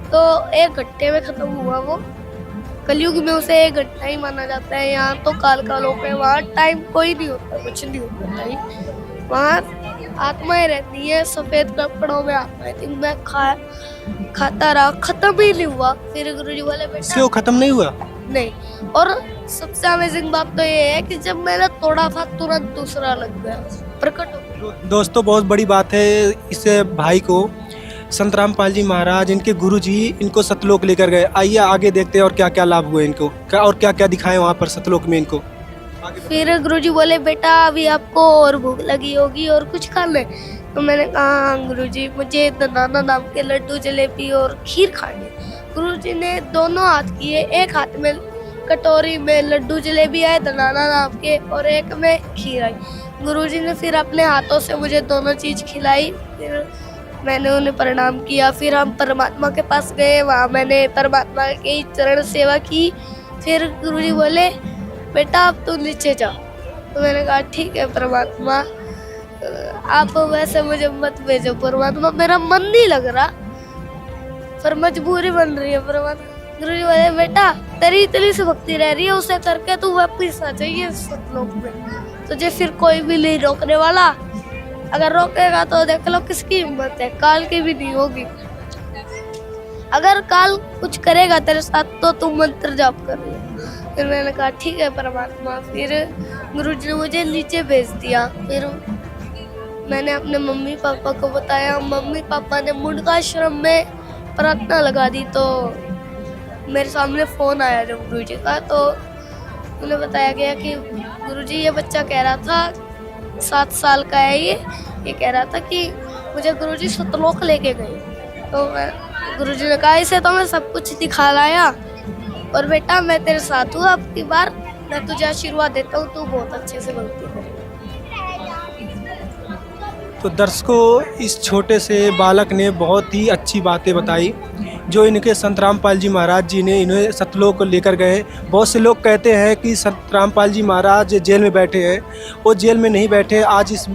Speaker 13: तो एक घंटे में खत्म हुआ वो। कलयुग में उसे एक घंटा ही माना जाता है। यहाँ तो काल का लोक है, वहाँ टाइम कोई नहीं होता, कुछ नहीं होता टाइम। वहाँ आत्माएं रहती है, सफेद कपड़ों में आत्माएं थी। मैं खाता रहा, खत्म ही नहीं हुआ। फिर गुरुजी बोले बेटा
Speaker 11: वो खत्म नहीं हुआ?
Speaker 13: नहीं। और सबसे अमेजिंग बात तो ये है कि जब मैंने तोड़ा था तुरंत दूसरा लग गया, प्रकट हो गया।
Speaker 11: दोस्तों बहुत बड़ी बात है। इस भाई को संत रामपाल जी महाराज इनके गुरुजी इनको सतलोक लेकर गए। आइए आगे देखते हैं और क्या क्या लाभ हुए इनको, और क्या क्या दिखाए वहाँ पर सतलोक में इनको।
Speaker 13: फिर गुरुजी बोले बेटा अभी आपको और भूख लगी होगी और कुछ खा ले। तो मैंने कहा गुरुजी मुझे नाना नाम के लड्डू जलेबी और खीर खानी। गुरुजी ने दोनों हाथ किए, एक हाथ में कटोरी में लड्डू जलेबी आए नाना नाम के और एक में खीर आई। गुरुजी ने फिर अपने हाथों से मुझे दोनों चीज खिलाई। फिर मैंने उन्हें प्रणाम किया। फिर हम परमात्मा के पास गए, वहाँ मैंने परमात्मा की चरण सेवा की। फिर गुरुजी बोले बेटा अब तू नीचे जा। तो मैंने कहा ठीक है परमात्मा, आप वैसे मुझे मत भेजो परमात्मा, मेरा मन नहीं लग रहा, पर मजबूरी बन रही है परमात्मा। गुरुजी बोले बेटा तेरी इतनी सी भक्ति रह रही है, उसे करके तू वापिस आ जाइए सतलोक में, तुझे फिर कोई भी नहीं रोकने वाला। अगर रोकेगा तो देख लो किसकी हिम्मत है, काल की भी नहीं होगी। अगर काल कुछ करेगा तेरे साथ तो तू मंत्र जाप कर ले। फिर मैंने कहा ठीक है परमात्मा। फिर गुरुजी ने मुझे नीचे भेज दिया। फिर मैंने अपने मम्मी पापा को बताया, मम्मी पापा ने मुंडकाश्रम में प्रार्थना लगा दी। तो मेरे सामने फ़ोन आया जब गुरुजी का, तो उन्हें बताया गया कि गुरुजी ये बच्चा कह रहा था 7 साल का है, ये कह रहा था कि मुझे गुरुजी सतलोक लेके गए। तो गुरुजी ने कहा इसे तो मैं सब कुछ दिखा लाया, और बेटा मैं तेरे साथ हूँ, अब की बार मैं तुझे आशीर्वाद देता हूँ, तू बहुत अच्छे से भक्ति करे।
Speaker 11: तो दर्शकों, इस छोटे से बालक ने बहुत ही अच्छी बातें बताई जो इनके संत रामपाल जी महाराज जी ने इन्हें सतलोक लेकर गए। बहुत से लोग कहते हैं कि संत रामपाल जी महाराज जेल में बैठे हैं, वो जेल में नहीं बैठे। आज इस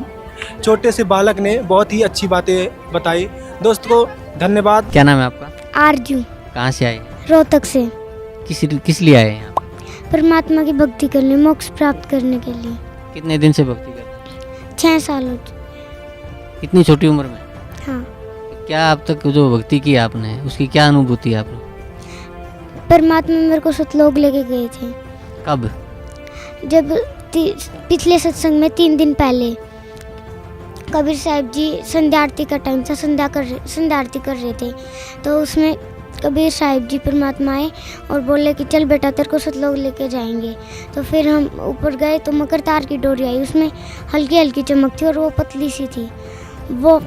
Speaker 11: छोटे से बालक ने बहुत ही अच्छी बातें बताई। दोस्तों धन्यवाद।
Speaker 14: क्या नाम है आपका?
Speaker 8: आरजू।
Speaker 14: कहाँ से आए?
Speaker 8: रोहतक से।
Speaker 14: किस लिए आए हैं?
Speaker 8: परमात्मा की भक्ति करने, मोक्ष प्राप्त करने के लिए।
Speaker 14: कितने दिन से भक्ति कर रहे हैं?
Speaker 8: 6 साल हो चुके।
Speaker 14: इतनी छोटी उम्र में?
Speaker 8: हाँ।
Speaker 14: क्या अब तक जो भक्ति की आपने, उसकी क्या अनुभूति है आपने?
Speaker 8: परमात्मा मेरे को सतलोक लेके गए थे।
Speaker 14: कब?
Speaker 8: जब पिछले सत्संग में 3 दिन पहले कबीर साहब जी संध्या आरती का टाइम था, संध्या आरती कर रहे थे, तो उसमें कबीर साहब जी परमात्मा आए और बोले कि चल बेटा तेरे को सतलोक लेके जाएंगे। तो फिर हम ऊपर गए तो मकर तार की डोरी आई, उसमें हल्की हल्की चमक थी और वो पतली सी थी। वो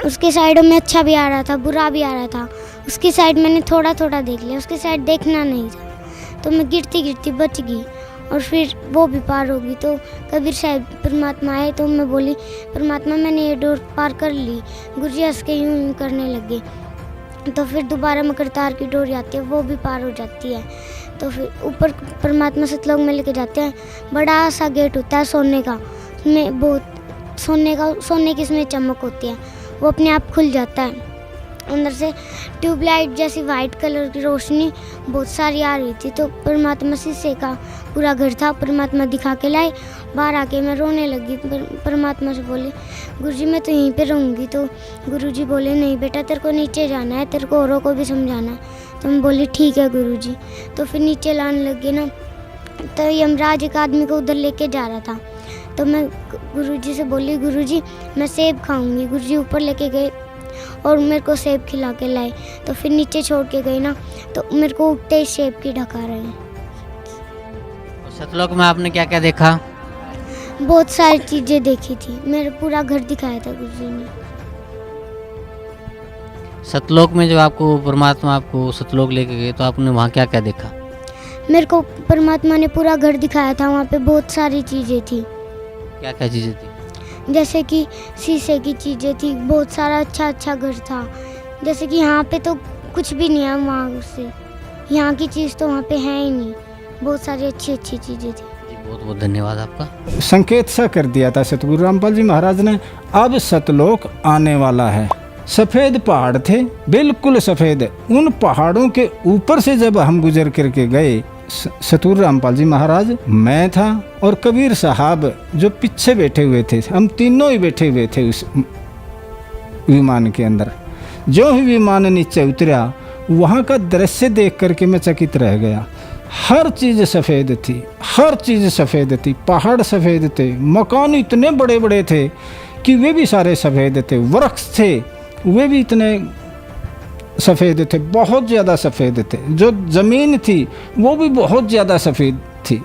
Speaker 8: उसके साइडों में अच्छा भी आ रहा था, बुरा भी आ रहा था। उसकी साइड मैंने थोड़ा थोड़ा देख लिया, उसकी साइड देखना नहीं था, तो मैं गिरती गिरती बच गई और फिर वो भी पार होगी। तो कबीर साहब परमात्मा आए तो मैं बोली परमात्मा मैंने ये डोर पार कर ली। गुरुजी हंस के यूं करने लगे। तो फिर दोबारा मकर तार की डोरी आती है, वो भी पार हो जाती है। तो फिर ऊपर परमात्मा सतलोक में लेके जाते हैं। बड़ा सा गेट होता है सोने का, उसमें बहुत सोने की इसमें चमक होती है, वो अपने आप खुल जाता है। अंदर से ट्यूबलाइट जैसी वाइट कलर की रोशनी बहुत सारी आ रही थी। तो परमात्मा शीशे का पूरा घर था, परमात्मा दिखा के लाए। बाहर आके मैं रोने लगी, परमात्मा से बोली गुरुजी मैं तो यहीं पे रहूँगी। तो गुरुजी बोले नहीं बेटा तेरे को नीचे जाना है, तेरे को औरों को भी समझाना है। तो मैं बोली ठीक है गुरुजी। तो फिर नीचे लाने लगे ना, तो यमराज एक आदमी को उधर लेके जा रहा था। तो मैं गुरुजी से बोली गुरुजी मैं सेब खाऊंगी। गुरुजी ऊपर लेके गए और मेरे को सेब खिला के लाए। तो फिर नीचे छोड़ के गए ना, तो मेरे को उठते ही सेब की ढका रहे हैं।
Speaker 14: सतलोक में आपने क्या क्या देखा?
Speaker 8: बहुत सारी चीजें देखी थी, मेरा पूरा घर दिखाया था गुरुजी ने।
Speaker 14: सतलोक में जो आपको परमात्मा आपको सतलोक लेके गए, तो आपने वहाँ क्या क्या देखा?
Speaker 8: मेरे को परमात्मा ने पूरा घर दिखाया था, वहाँ पे बहुत सारी चीजें थी।
Speaker 14: क्या क्या चीज़ें थी?
Speaker 8: जैसे कि शीशे की चीज़ें थी, बहुत सारा अच्छा घर था। जैसे कि यहाँ पे तो कुछ भी नहीं है, वहाँ से यहाँ की चीज़ तो वहाँ पे है ही नहीं। बहुत सारी अच्छी चीज़ें थी।
Speaker 14: बहुत बहुत धन्यवाद आपका।
Speaker 15: संकेत सा कर दिया था सतगुरु रामपाल जी महाराज ने, अब सतलोक आने वाला है। सफ़ेद पहाड़ थे, बिल्कुल सफ़ेद। उन पहाड़ों के ऊपर से जब हम गुजर करके गए, सतगुरु रामपाल जी महाराज, मैं था और कबीर साहब जो पीछे बैठे हुए थे, हम तीनों ही बैठे हुए थे उस विमान के अंदर। जो ही विमान नीचे उतरा, वहाँ का दृश्य देख करके मैं चकित रह गया। हर चीज़ सफ़ेद थी, हर चीज़ सफ़ेद थी। पहाड़ सफ़ेद थे, मकान इतने बड़े बड़े थे कि वे भी सारे सफ़ेद थे। वृक्ष थे, वे भी इतने सफ़ेद थे, बहुत ज़्यादा सफ़ेद थे। जो ज़मीन थी वो भी बहुत ज़्यादा सफ़ेद थी।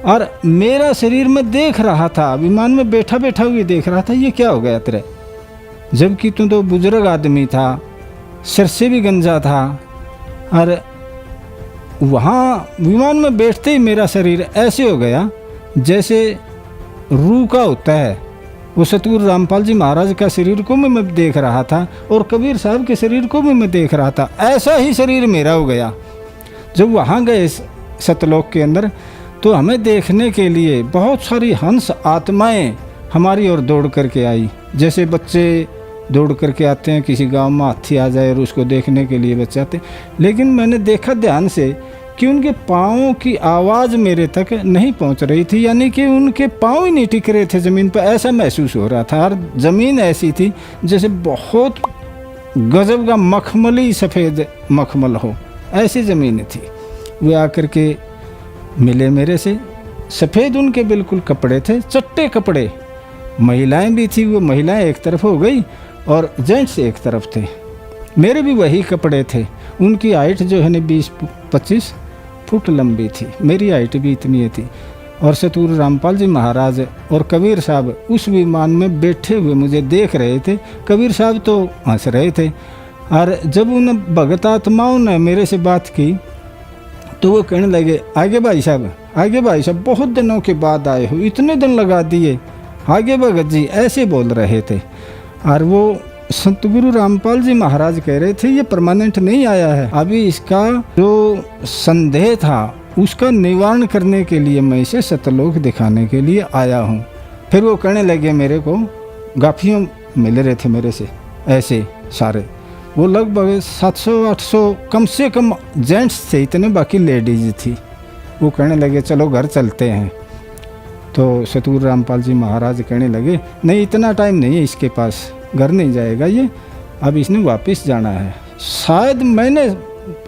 Speaker 15: और मेरा शरीर में देख रहा था, विमान में बैठा बैठा हुए देख रहा था, ये क्या हो गया तेरे? जबकि तू तो बुजुर्ग आदमी था, सिर से भी गंजा था। और वहाँ विमान में बैठते ही मेरा शरीर ऐसे हो गया जैसे रूह का होता है। वो सतगुरु रामपाल जी महाराज का शरीर को मैं देख रहा था और कबीर साहब के शरीर को भी मैं देख रहा था। ऐसा ही शरीर मेरा हो गया। जब वहाँ गए सतलोक के अंदर, तो हमें देखने के लिए बहुत सारी हंस आत्माएं हमारी ओर दौड़ करके आई। जैसे बच्चे दौड़ करके आते हैं, किसी गांव में हाथी आ जाए और उसको देखने के लिए बच्चे आते। लेकिन मैंने देखा ध्यान से कि उनके पाँवों की आवाज़ मेरे तक नहीं पहुंच रही थी, यानी कि उनके पाँव ही नहीं टिक रहे थे ज़मीन पर, ऐसा महसूस हो रहा था। और ज़मीन ऐसी थी जैसे बहुत गजब का मखमली सफ़ेद मखमल हो, ऐसी ज़मीन थी। वे आकर के मिले मेरे से सफ़ेद उनके बिल्कुल कपड़े थे, चट्टे कपड़े। महिलाएं भी थी, वो महिलाएं एक तरफ हो गई और जेंट्स एक तरफ थे। मेरे भी वही कपड़े थे। उनकी हाइट जो है ना 20-25 फुट लंबी थी, मेरी हाइट भी इतनी थी। और सतगुरु रामपाल जी महाराज और कबीर साहब उस विमान में बैठे हुए मुझे देख रहे थे। कबीर साहब तो हंस रहे थे। और जब उन भगत आत्माओं ने मेरे से बात की तो वो कहने लगे, आगे भाई साहब, आगे भाई साहब, बहुत दिनों के बाद आए हो, इतने दिन लगा दिए, आगे भगत जी, ऐसे बोल रहे थे। और वो सतगुरु रामपाल जी महाराज कह रहे थे ये परमानेंट नहीं आया है, अभी इसका जो संदेह था उसका निवारण करने के लिए मैं इसे सतलोक दिखाने के लिए आया हूँ। फिर वो कहने लगे, मेरे को गाफियों मिल रहे थे मेरे से ऐसे सारे, वो लगभग 700-800 कम से कम जेंट्स थे इतने, बाकी लेडीज थी। वो कहने लगे चलो घर चलते हैं। तो सतगुरु रामपाल जी महाराज कहने लगे, नहीं इतना टाइम नहीं है इसके पास, घर नहीं जाएगा ये, अब इसने वापस जाना है। शायद मैंने,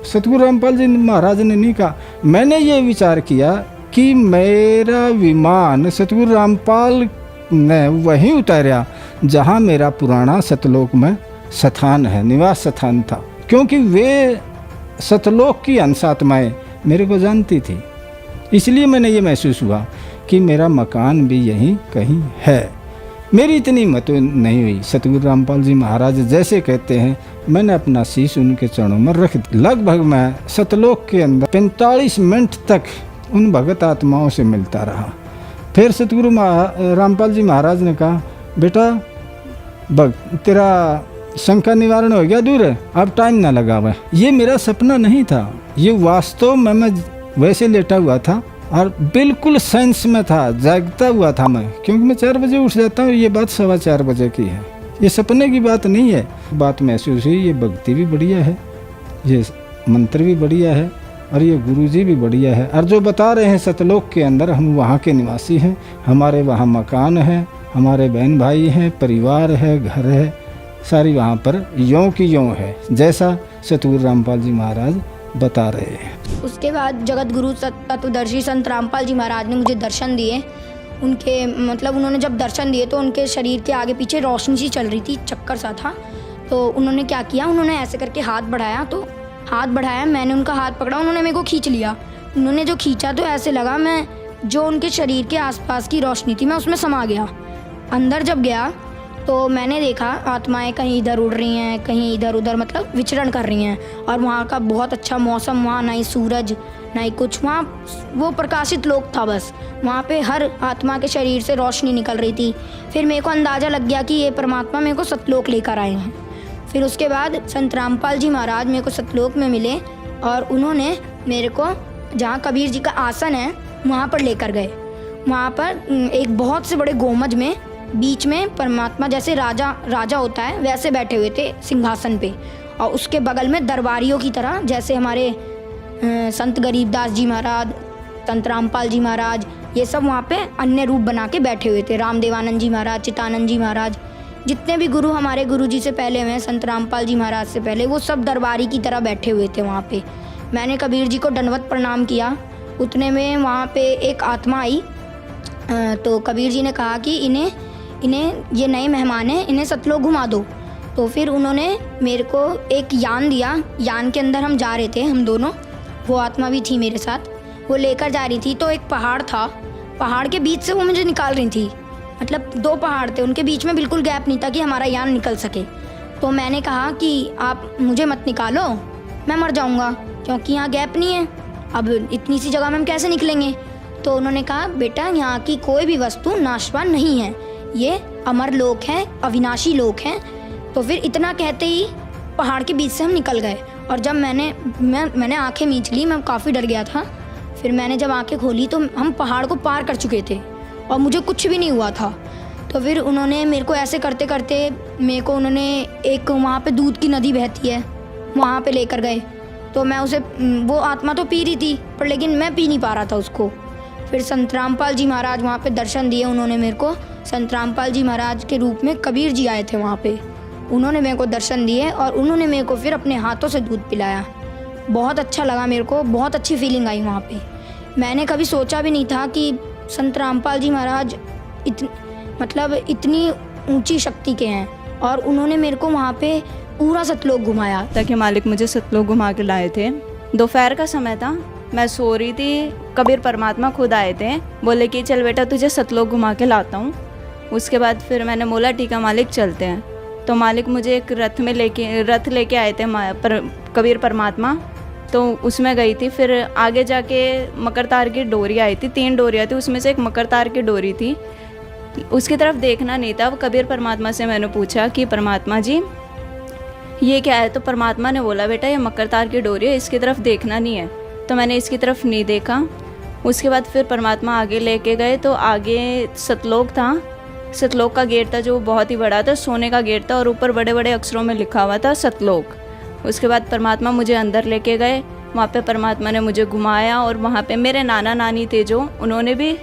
Speaker 15: सतगुरु रामपाल जी महाराज ने नहीं कहा, मैंने ये विचार किया कि मेरा विमान सतगुरु रामपाल ने वहीं उतारा जहाँ मेरा पुराना सतलोक में स्थान है, निवास स्थान था, क्योंकि वे सतलोक की अंशात्माएँ मेरे को जानती थी। इसलिए मैंने ये महसूस हुआ कि मेरा मकान भी यहीं कहीं है। मेरी इतनी हिम्मत नहीं हुई। सतगुरु रामपाल जी महाराज जैसे कहते हैं, मैंने अपना शीश उनके चरणों में रख दिया। लगभग मैं सतलोक के अंदर 45 मिनट तक उन भगत आत्माओं से मिलता रहा। फिर सतगुरु रामपाल जी महाराज ने कहा, बेटा तेरा शंका निवारण हो गया दूर, अब टाइम ना लगा हुआ। ये मेरा सपना नहीं था, ये वास्तव में मैं वैसे लेटा हुआ था और बिल्कुल साइंस में था, जागता हुआ था मैं, क्योंकि मैं 4 बजे उठ जाता हूँ। ये बात 4:15 बजे की है, ये सपने की बात नहीं है। बात महसूस हुई, ये भक्ति भी बढ़िया है, ये मंत्र भी बढ़िया है और ये गुरुजी भी बढ़िया है। और जो बता रहे हैं सतलोक के अंदर हम वहाँ के निवासी हैं, हमारे वहाँ मकान है, हमारे बहन भाई हैं, परिवार है, घर है, सारी वहाँ पर यों की यों है जैसा सतगुरु रामपाल जी महाराज बता रहे हैं।
Speaker 16: उसके बाद जगत गुरु तत्वदर्शी संत रामपाल जी महाराज ने मुझे दर्शन दिए। उनके मतलब उन्होंने जब दर्शन दिए तो उनके शरीर के आगे पीछे रोशनी सी चल रही थी, चक्कर सा था। तो उन्होंने क्या किया, उन्होंने ऐसे करके हाथ बढ़ाया, तो हाथ बढ़ाया, मैंने उनका हाथ पकड़ा, उन्होंने मेरे को खींच लिया। उन्होंने जो खींचा तो ऐसे लगा मैं जो उनके शरीर के आसपास की रोशनी थी मैं उसमें समा गया। अंदर जब गया तो मैंने देखा आत्माएं कहीं इधर उड़ रही हैं, कहीं इधर उधर मतलब विचरण कर रही हैं। और वहाँ का बहुत अच्छा मौसम, वहाँ ना ही सूरज ना ही कुछ, वहाँ वो प्रकाशित लोक था बस। वहाँ पे हर आत्मा के शरीर से रोशनी निकल रही थी। फिर मेरे को अंदाज़ा लग गया कि ये परमात्मा मेरे को सतलोक लेकर आए हैं। फिर उसके बाद संत रामपाल जी महाराज मेरे को सतलोक में मिले और उन्होंने मेरे को जहाँ कबीर जी का आसन है वहाँ पर लेकर गए। वहाँ पर एक बहुत से बड़े गोमज में बीच में परमात्मा जैसे राजा होता है वैसे बैठे हुए थे सिंहासन पे, और उसके बगल में दरबारियों की तरह जैसे हमारे संत गरीबदास जी महाराज, संत रामपाल जी महाराज, ये सब वहाँ पे अन्य रूप बना के बैठे हुए थे। रामदेवानंद जी महाराज, चितानंद जी महाराज, जितने भी गुरु हमारे गुरु जी से पहले हुए, संत रामपाल जी महाराज से पहले, वो सब दरबारी की तरह बैठे हुए थे वहाँ पे। मैंने कबीर जी को दंडवत प्रणाम किया। उतने में वहाँ पे एक आत्मा आई, तो कबीर जी ने कहा कि इन्हें ये नए मेहमान हैं, इन्हें सतलोक घुमा दो। तो फिर उन्होंने मेरे को एक यान दिया। यान के अंदर हम जा रहे थे, हम दोनों, वो आत्मा भी थी मेरे साथ, वो लेकर जा रही थी। तो एक पहाड़ था, पहाड़ के बीच से वो मुझे निकाल रही थी। मतलब 2 पहाड़ थे, उनके बीच में बिल्कुल गैप नहीं था कि हमारा यान निकल सके। तो मैंने कहा कि आप मुझे मत निकालो, मैं मर जाऊँगा, क्योंकि यहाँ गैप नहीं है, अब इतनी सी जगह में हम कैसे निकलेंगे। तो उन्होंने कहा, बेटा यहाँ की कोई भी वस्तु नाशवान नहीं है, ये अमर लोक है, अविनाशी लोक है। तो फिर इतना कहते ही पहाड़ के बीच से हम निकल गए। और जब मैंने आंखें मींच ली, मैं काफ़ी डर गया था। फिर मैंने जब आंखें खोली तो हम पहाड़ को पार कर चुके थे और मुझे कुछ भी नहीं हुआ था। तो फिर उन्होंने मेरे को ऐसे करते करते मेरे को उन्होंने एक वहाँ पे दूध की नदी बहती है वहाँ पे लेकर गए। तो मैं उसे, वो आत्मा तो पी रही थी पर लेकिन मैं पी नहीं पा रहा था उसको। फिर संत रामपाल जी महाराज वहाँ पे दर्शन दिए उन्होंने मेरे को। संत रामपाल जी महाराज के रूप में कबीर जी आए थे वहाँ पे, उन्होंने मेरे को दर्शन दिए और उन्होंने मेरे को फिर अपने हाथों से दूध पिलाया। बहुत अच्छा लगा मेरे को, बहुत अच्छी फीलिंग आई वहाँ पे। मैंने कभी सोचा भी नहीं था कि संत रामपाल जी महाराज मतलब इतनी ऊंची शक्ति के हैं और उन्होंने मेरे को वहाँ पे पूरा सतलोक घुमाया।
Speaker 17: ताकि मालिक मुझे सतलोक घुमा के लाए थे। दोपहर का समय था, मैं सो रही थी, कबीर परमात्मा खुद आए थे, बोले कि चल बेटा तुझे सतलोक घुमा के लाता हूँ। उसके बाद फिर मैंने बोला ठीक है मालिक चलते हैं। तो मालिक मुझे एक रथ लेके आए थे कबीर परमात्मा, तो उसमें गई थी। फिर आगे जाके मकर तार की डोरी आई थी, 3 डोरियाँ थी, उसमें से एक मकर तार की डोरी थी। उसकी तरफ देखना नहीं था। कबीर परमात्मा से मैंने पूछा कि परमात्मा जी ये क्या है? तो परमात्मा ने बोला बेटा ये मकर तार की डोरी है, इसकी तरफ देखना नहीं है। तो मैंने इसकी तरफ नहीं देखा। उसके बाद फिर परमात्मा आगे लेके गए, तो आगे सतलोक था। सतलोक का गेट था जो बहुत ही बड़ा था, सोने का गेट था और ऊपर बड़े बड़े अक्षरों में लिखा हुआ था सतलोक। उसके बाद परमात्मा मुझे अंदर लेके गए, वहाँ पे परमात्मा ने मुझे घुमाया और वहाँ पे मेरे नाना नानी थे जो उन्होंने भी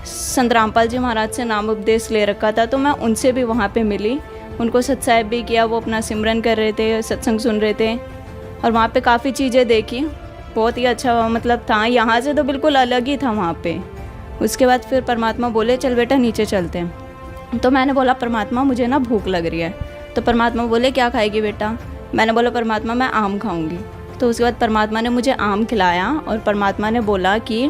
Speaker 17: संत रामपाल जी महाराज से नाम उपदेश ले रखा था, तो मैं उनसे भी वहाँ पे मिली, उनको सत्साहिब भी किया। वो अपना सिमरन कर रहे थे, सत्संग सुन रहे थे और वहाँ पे काफ़ी चीज़ें देखी, बहुत ही अच्छा मतलब था। यहाँ से तो बिल्कुल अलग ही था वहाँ पे। उसके बाद फिर परमात्मा बोले चल बेटा नीचे चलते हैं। तो मैंने बोला परमात्मा मुझे ना भूख लग रही है। तो परमात्मा बोले क्या खाएगी बेटा? मैंने बोला परमात्मा मैं आम खाऊंगी। तो उसके बाद परमात्मा ने मुझे आम खिलाया और परमात्मा ने बोला कि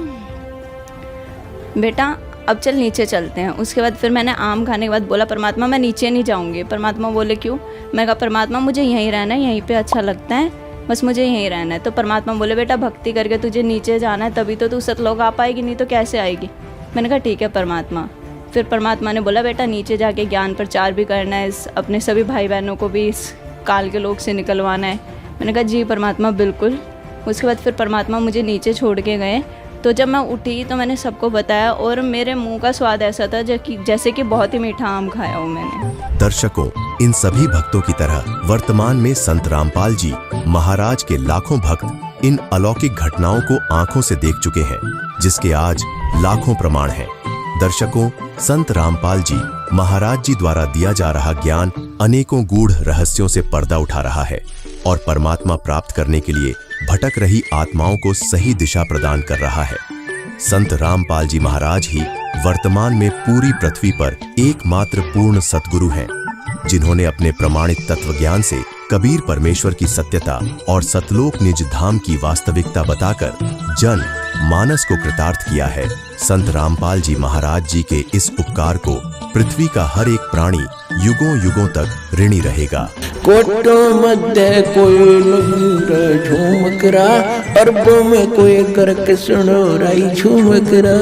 Speaker 17: बेटा अब चल नीचे चलते हैं। उसके बाद फिर मैंने आम खाने के बाद बोला परमात्मा मैं नीचे नहीं जाऊंगी। परमात्मा बोले क्यों? मैं कहा परमात्मा मुझे यहीं रहना है, यहीं पे अच्छा लगता है, बस मुझे यहीं रहना है। तो परमात्मा बोले बेटा भक्ति करके तुझे नीचे जाना है, तभी तो तू सतलोक आ पाएगी, नहीं तो कैसे आएगी? मैंने कहा ठीक है परमात्मा। फिर परमात्मा ने बोला बेटा नीचे जाके ज्ञान प्रचार भी करना है, अपने सभी भाई बहनों को भी इस काल के लोग से निकलवाना है। मैंने कहा जी परमात्मा बिल्कुल। उसके बाद फिर परमात्मा मुझे नीचे छोड़ के गए। तो जब मैं उठी तो मैंने सबको बताया और मेरे मुंह का स्वाद ऐसा था जैसे कि बहुत ही मीठा आम खाया हो मैंने।
Speaker 12: दर्शकों, इन सभी भक्तों की तरह वर्तमान में संत रामपाल जी महाराज के लाखों भक्त इन अलौकिक घटनाओं को आंखों से देख चुके हैं, जिसके आज लाखों प्रमाण हैं। दर्शकों, संत रामपाल जी महाराज जी द्वारा दिया जा रहा ज्ञान अनेकों गूढ़ रहस्यों से पर्दा उठा रहा है और परमात्मा प्राप्त करने के लिए भटक रही आत्माओं को सही दिशा प्रदान कर रहा है। संत रामपाल जी महाराज ही वर्तमान में पूरी पृथ्वी पर एकमात्र पूर्ण सतगुरु हैं, जिन्होंने अपने प्रमाणित तत्व ज्ञान से कबीर परमेश्वर की सत्यता और सतलोक निज धाम की वास्तविकता बताकर जन मानस को कृतार्थ किया है। संत रामपाल जी महाराज जी के इस उपकार को पृथ्वी का हर एक प्राणी युगों युगों तक ऋणी रहेगा।
Speaker 18: कोटो मध्य कोई लूर झूमकरा, अरबों में कोई करके सुनो राई झूमकरा।